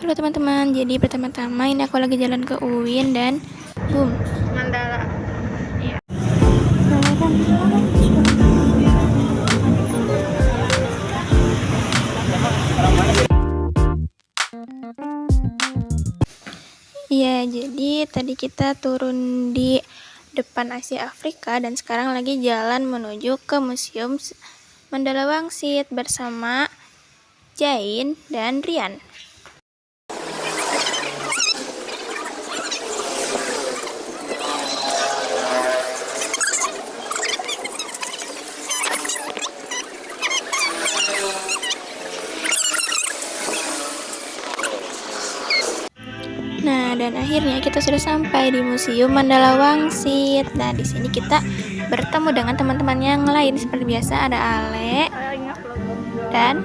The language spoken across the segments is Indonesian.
Halo teman-teman, jadi pertama-tama ini aku lagi jalan ke UIN dan boom, Mandala. Iya. Iya, jadi tadi kita turun di depan Asia Afrika dan sekarang lagi jalan menuju ke Museum Mandala Wangsit bersama Jain dan Rian. Nah, dan akhirnya kita sudah sampai di Museum Mandala Wangsit. Nah, di sini kita bertemu dengan teman-teman yang lain. Seperti biasa ada Ale dan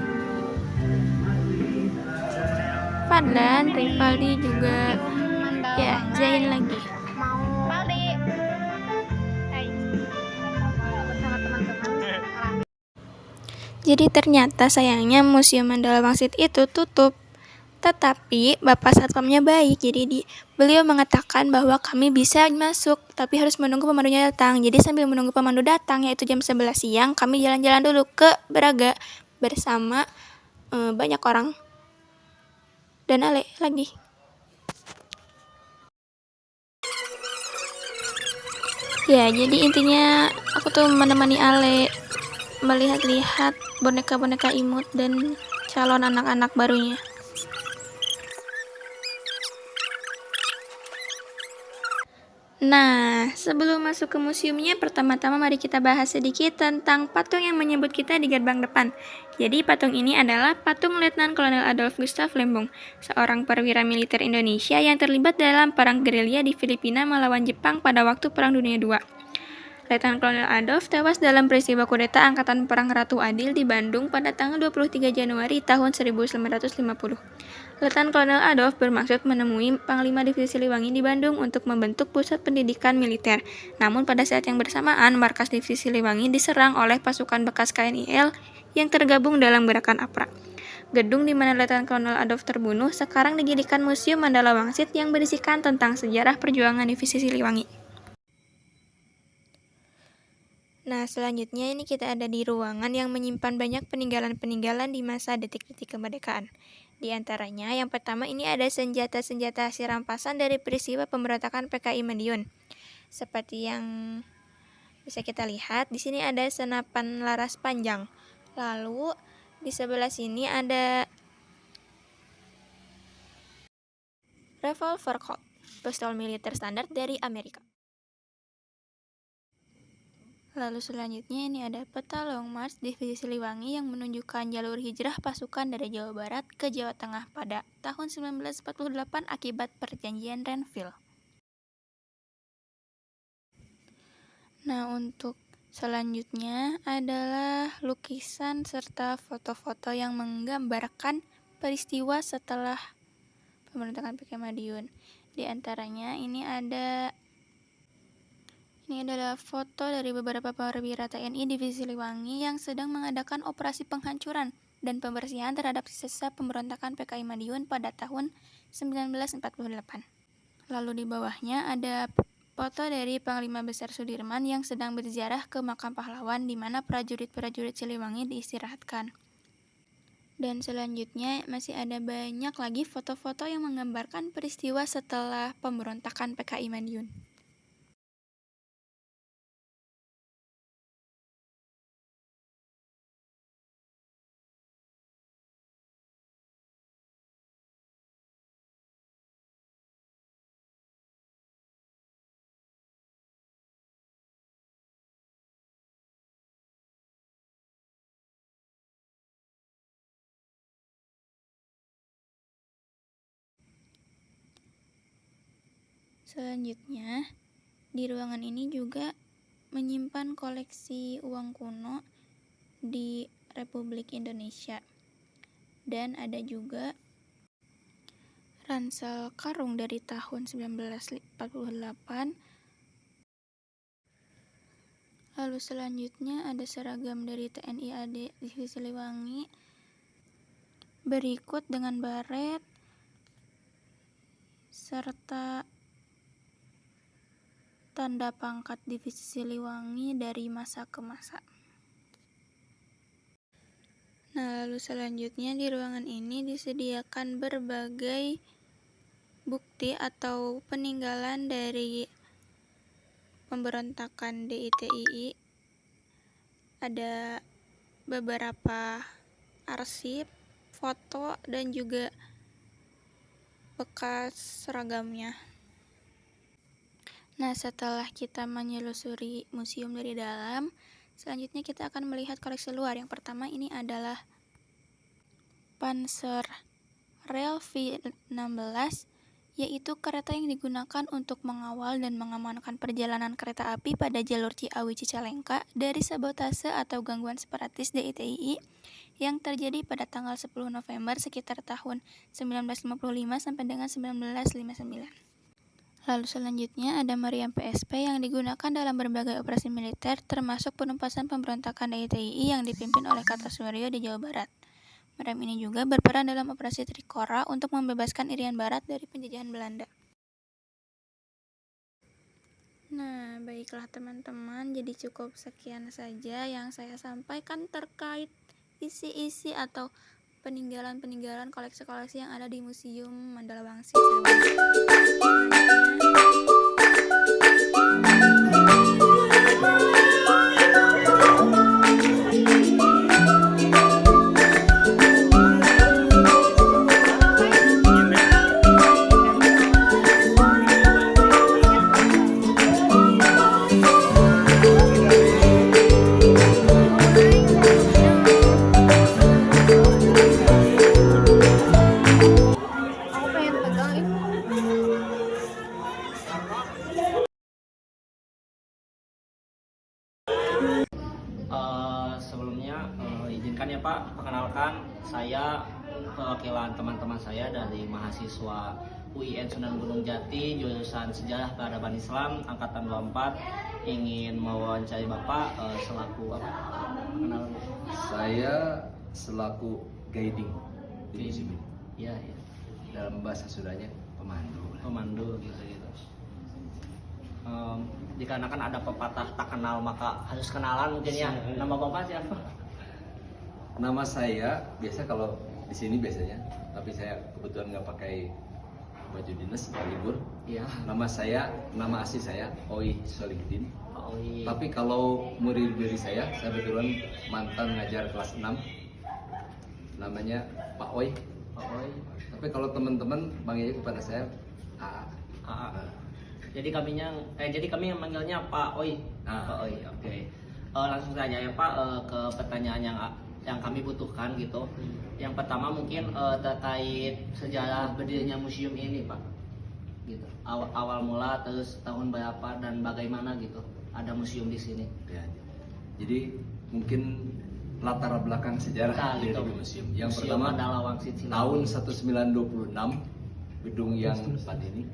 Fadlan, Rivaldi juga, ya Zain lagi. Mau Valdi. Hai. Bersama teman-teman. Jadi ternyata sayangnya Museum Mandala Wangsit itu tutup. Tetapi Bapak Satpamnya baik, jadi beliau mengatakan bahwa kami bisa masuk, tapi harus menunggu pemandunya datang. Jadi sambil menunggu pemandu datang, yaitu jam 11 siang, kami jalan-jalan dulu ke Braga bersama banyak orang. Dan Ale lagi. Ya, jadi intinya aku tuh menemani Ale melihat-lihat boneka-boneka imut dan calon anak-anak barunya. Nah, sebelum masuk ke museumnya, pertama-tama mari kita bahas sedikit tentang patung yang menyebut kita di gerbang depan. Jadi patung ini adalah patung Letnan Kolonel Adolf Gustav Lembong, seorang perwira militer Indonesia yang terlibat dalam perang gerilya di Filipina melawan Jepang pada waktu Perang Dunia II. Letnan Kolonel Adolf tewas dalam peristiwa kudeta Angkatan Perang Ratu Adil di Bandung pada tanggal 23 Januari tahun 1950. Letnan Kolonel Adolf bermaksud menemui Panglima Divisi Siliwangi di Bandung untuk membentuk pusat pendidikan militer. Namun pada saat yang bersamaan, markas Divisi Siliwangi diserang oleh pasukan bekas KNIL yang tergabung dalam gerakan APRA. Gedung di mana Letnan Kolonel Adolf terbunuh sekarang dijadikan Museum Mandala Wangsit yang berisikan tentang sejarah perjuangan Divisi Siliwangi. Nah, selanjutnya ini kita ada di ruangan yang menyimpan banyak peninggalan-peninggalan di masa detik-detik kemerdekaan. Di antaranya, yang pertama ini ada senjata-senjata hasil rampasan dari peristiwa pemberontakan PKI Madiun. Seperti yang bisa kita lihat, di sini ada senapan laras panjang. Lalu, di sebelah sini ada revolver Colt, pistol militer standar dari Amerika. Lalu selanjutnya ini ada peta Long March Divisi Siliwangi yang menunjukkan jalur hijrah pasukan dari Jawa Barat ke Jawa Tengah pada tahun 1948 akibat perjanjian Renville. Nah, untuk selanjutnya adalah lukisan serta foto-foto yang menggambarkan peristiwa setelah pemberontakan PKI Madiun. Di antaranya ini adalah foto dari beberapa perwira TNI Divisi Siliwangi yang sedang mengadakan operasi penghancuran dan pembersihan terhadap sisa pemberontakan PKI Madiun pada tahun 1948. Lalu di bawahnya ada foto dari Panglima Besar Sudirman yang sedang berziarah ke makam pahlawan di mana prajurit-prajurit Siliwangi diistirahatkan. Dan selanjutnya masih ada banyak lagi foto-foto yang menggambarkan peristiwa setelah pemberontakan PKI Madiun. Selanjutnya, di ruangan ini juga menyimpan koleksi uang kuno di Republik Indonesia. Dan ada juga ransel karung dari tahun 1948. Lalu selanjutnya ada seragam dari TNI AD Divisi Siliwangi berikut dengan baret, serta tanda pangkat divisi Siliwangi dari masa ke masa. Nah, lalu selanjutnya di ruangan ini disediakan berbagai bukti atau peninggalan dari pemberontakan DITII. Ada beberapa arsip, foto, dan juga bekas seragamnya. Nah, setelah kita menyelusuri museum dari dalam, selanjutnya kita akan melihat koleksi luar. Yang pertama ini adalah Panzer Rail V16, yaitu kereta yang digunakan untuk mengawal dan mengamankan perjalanan kereta api pada jalur Ciawi-Cicalengka dari sabotase atau gangguan separatis DITII yang terjadi pada tanggal 10 November sekitar tahun 1955 sampai dengan 1959. Lalu selanjutnya ada meriam PSP yang digunakan dalam berbagai operasi militer, termasuk penumpasan pemberontakan DITII yang dipimpin oleh Kartosuwiryo di Jawa Barat. Meriam ini juga berperan dalam operasi Trikora untuk membebaskan Irian Barat dari penjajahan Belanda. Nah, baiklah teman-teman, jadi cukup sekian saja yang saya sampaikan terkait isi-isi atau peninggalan-peninggalan koleksi-koleksi yang ada di Museum Mandala Wangsit Siliwangi. Aku pengen pegang itu. Sebelumnya izinkan ya Pak, perkenalkan saya perwakilan teman-teman saya dari mahasiswa UIN Sunan Gunung Jati jurusan Sejarah Peradaban Islam angkatan 24 ingin mewawancari Bapak selaku apa? Perkenalan. Saya selaku guiding di museum ini. Iya, ya. Dalam bahasa Sundanya pemandu. Pemandu gitu. Dikarenakan ada pepatah tak kenal maka harus kenalan mungkin ya. Nama Bapak siapa? Nama saya biasa kalau di sini biasanya, tapi saya kebetulan nggak pakai baju dinas, libur. Iya. Nama asli saya Oi Solihuddin. Pak Oi. Tapi kalau murid dari saya betulan mantan ngajar kelas 6. Namanya Pak Oi. Pak Oi. Tapi kalau teman-teman panggilnya kepada saya AA. AA. Jadi kami yang manggilnya Pak Oi. Pak Oi, oke. Langsung saja ya Pak ke pertanyaan yang kami butuhkan gitu. Yang pertama mungkin terkait sejarah berdirinya museum ini Pak. Gitu. Awal mula terus tahun berapa dan bagaimana gitu ada museum di sini. Ya. Jadi mungkin latar belakang sejarah Nah, dari gitu. museum. Yang Museum pertama Mandala Wangsit Siliwangi. tahun 1926 gedung yang depan ini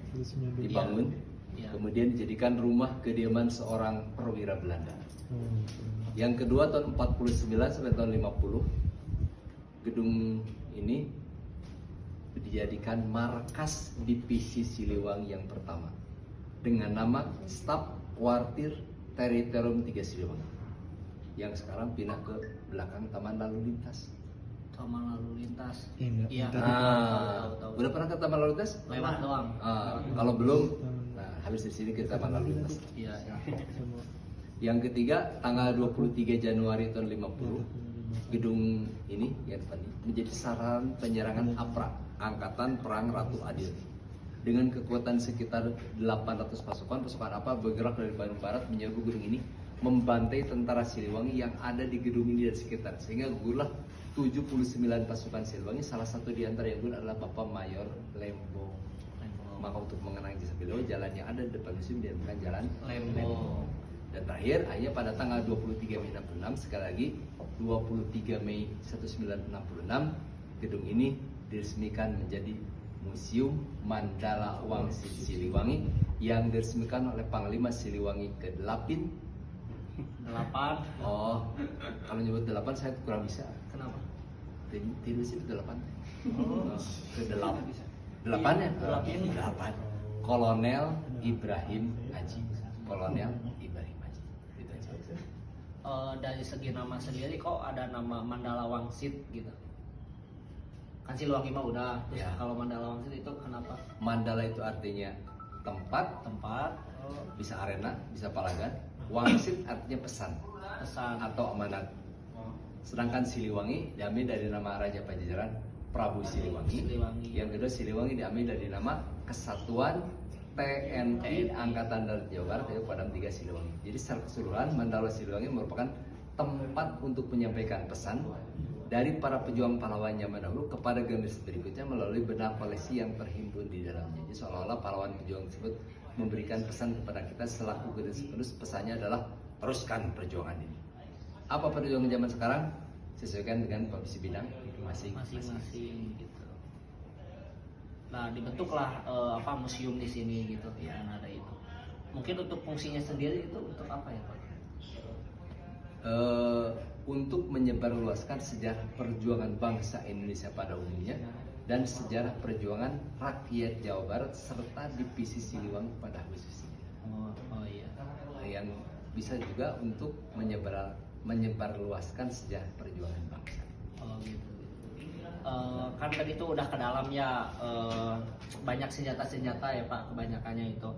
dibangun, Iya. kemudian dijadikan rumah kediaman seorang perwira Belanda. Yang kedua tahun 49 sampai tahun 50 gedung ini dijadikan markas divisi Siliwangi yang pertama dengan nama Staf Kuartir Teritorium 3 Siliwangi yang sekarang pindah ke belakang Taman Lalu Lintas. Taman Lalu Lintas. Iya. Tahu. Udah pernah ke Taman Lalu Lintas? Lewat doang. Kalau belum, nah habis di sini ke Taman Lalu Lintas. Iya. Yang ketiga tanggal 23 Januari tahun 50 gedung ini yang depan ini menjadi sasaran penyerangan APRA Angkatan Perang Ratu Adil dengan kekuatan sekitar 800 pasukan APRA bergerak dari Bandung Barat menyerbu gedung ini, membantai tentara Siliwangi yang ada di gedung ini dan sekitar, sehingga gugurlah 79 pasukan Siliwangi. Salah satu di antara yang gugur adalah Bapak Mayor Lembo. Maka untuk mengenang jasa beliau, jalan yang ada di depan museum dinamakan Jalan Lembo. Dan terakhir akhirnya pada tanggal 23 Mei 66, sekali lagi 23 Mei 1966 gedung ini diresmikan menjadi Museum Mandala Wangsit Siliwangi yang diresmikan oleh Panglima Siliwangi ke-8. 8. Oh, kalau nyebut 8 saya kurang bisa. Kenapa? Tidak sih 8. Oh. Ke-8 bisa. Delapan ya? Delapan. Delapan. Kolonel Ibrahim Haji. Kolonel Ibrahim Haji. Gitu aja. Dari segi nama sendiri kok ada nama Mandala Wangsit gitu. Kan Siliwangi mah udah. Terus Ya. kalau Mandala Wangsit itu kenapa? Mandala itu artinya tempat, Tempat, bisa arena, bisa palagan. Wangsit artinya pesan pesan. atau amanat. Oh, Sedangkan Siliwangi diambil dari nama Raja Pajajaran Prabu Siliwangi. Siliwangi. Yang kedua Siliwangi diambil dari nama Kesatuan TNI Angkatan Darat Jawa Barat yaitu Kodam 3 Siliwangi. Jadi secara keseluruhan Mandala Siliwangi merupakan tempat untuk menyampaikan pesan dari para pejuang pahlawan zaman dahulu kepada generasi berikutnya melalui benak koleksi yang terhimpun di dalamnya. Jadi seolah-olah pahlawan pejuang tersebut memberikan pesan kepada kita selaku generasi penerus, pesannya adalah teruskan perjuangan ini. Apa perjuangan zaman sekarang? Sesuaikan dengan posisi bidang masing-masing. Masing-masing gitu. Nah, dibentuklah museum di sini gitu. Iya. Dan ada itu. Mungkin untuk fungsinya sendiri itu untuk apa ya, Pak? Untuk menyebarluaskan sejarah perjuangan bangsa Indonesia pada umumnya dan sejarah perjuangan rakyat Jawa Barat serta divisi Siliwangi pada khususnya. Oh iya. Yang bisa juga untuk menyebarluaskan sejarah perjuangan bangsa. Oh gitu. Kan tadi itu udah ke dalam ya, banyak senjata-senjata ya Pak, kebanyakannya itu.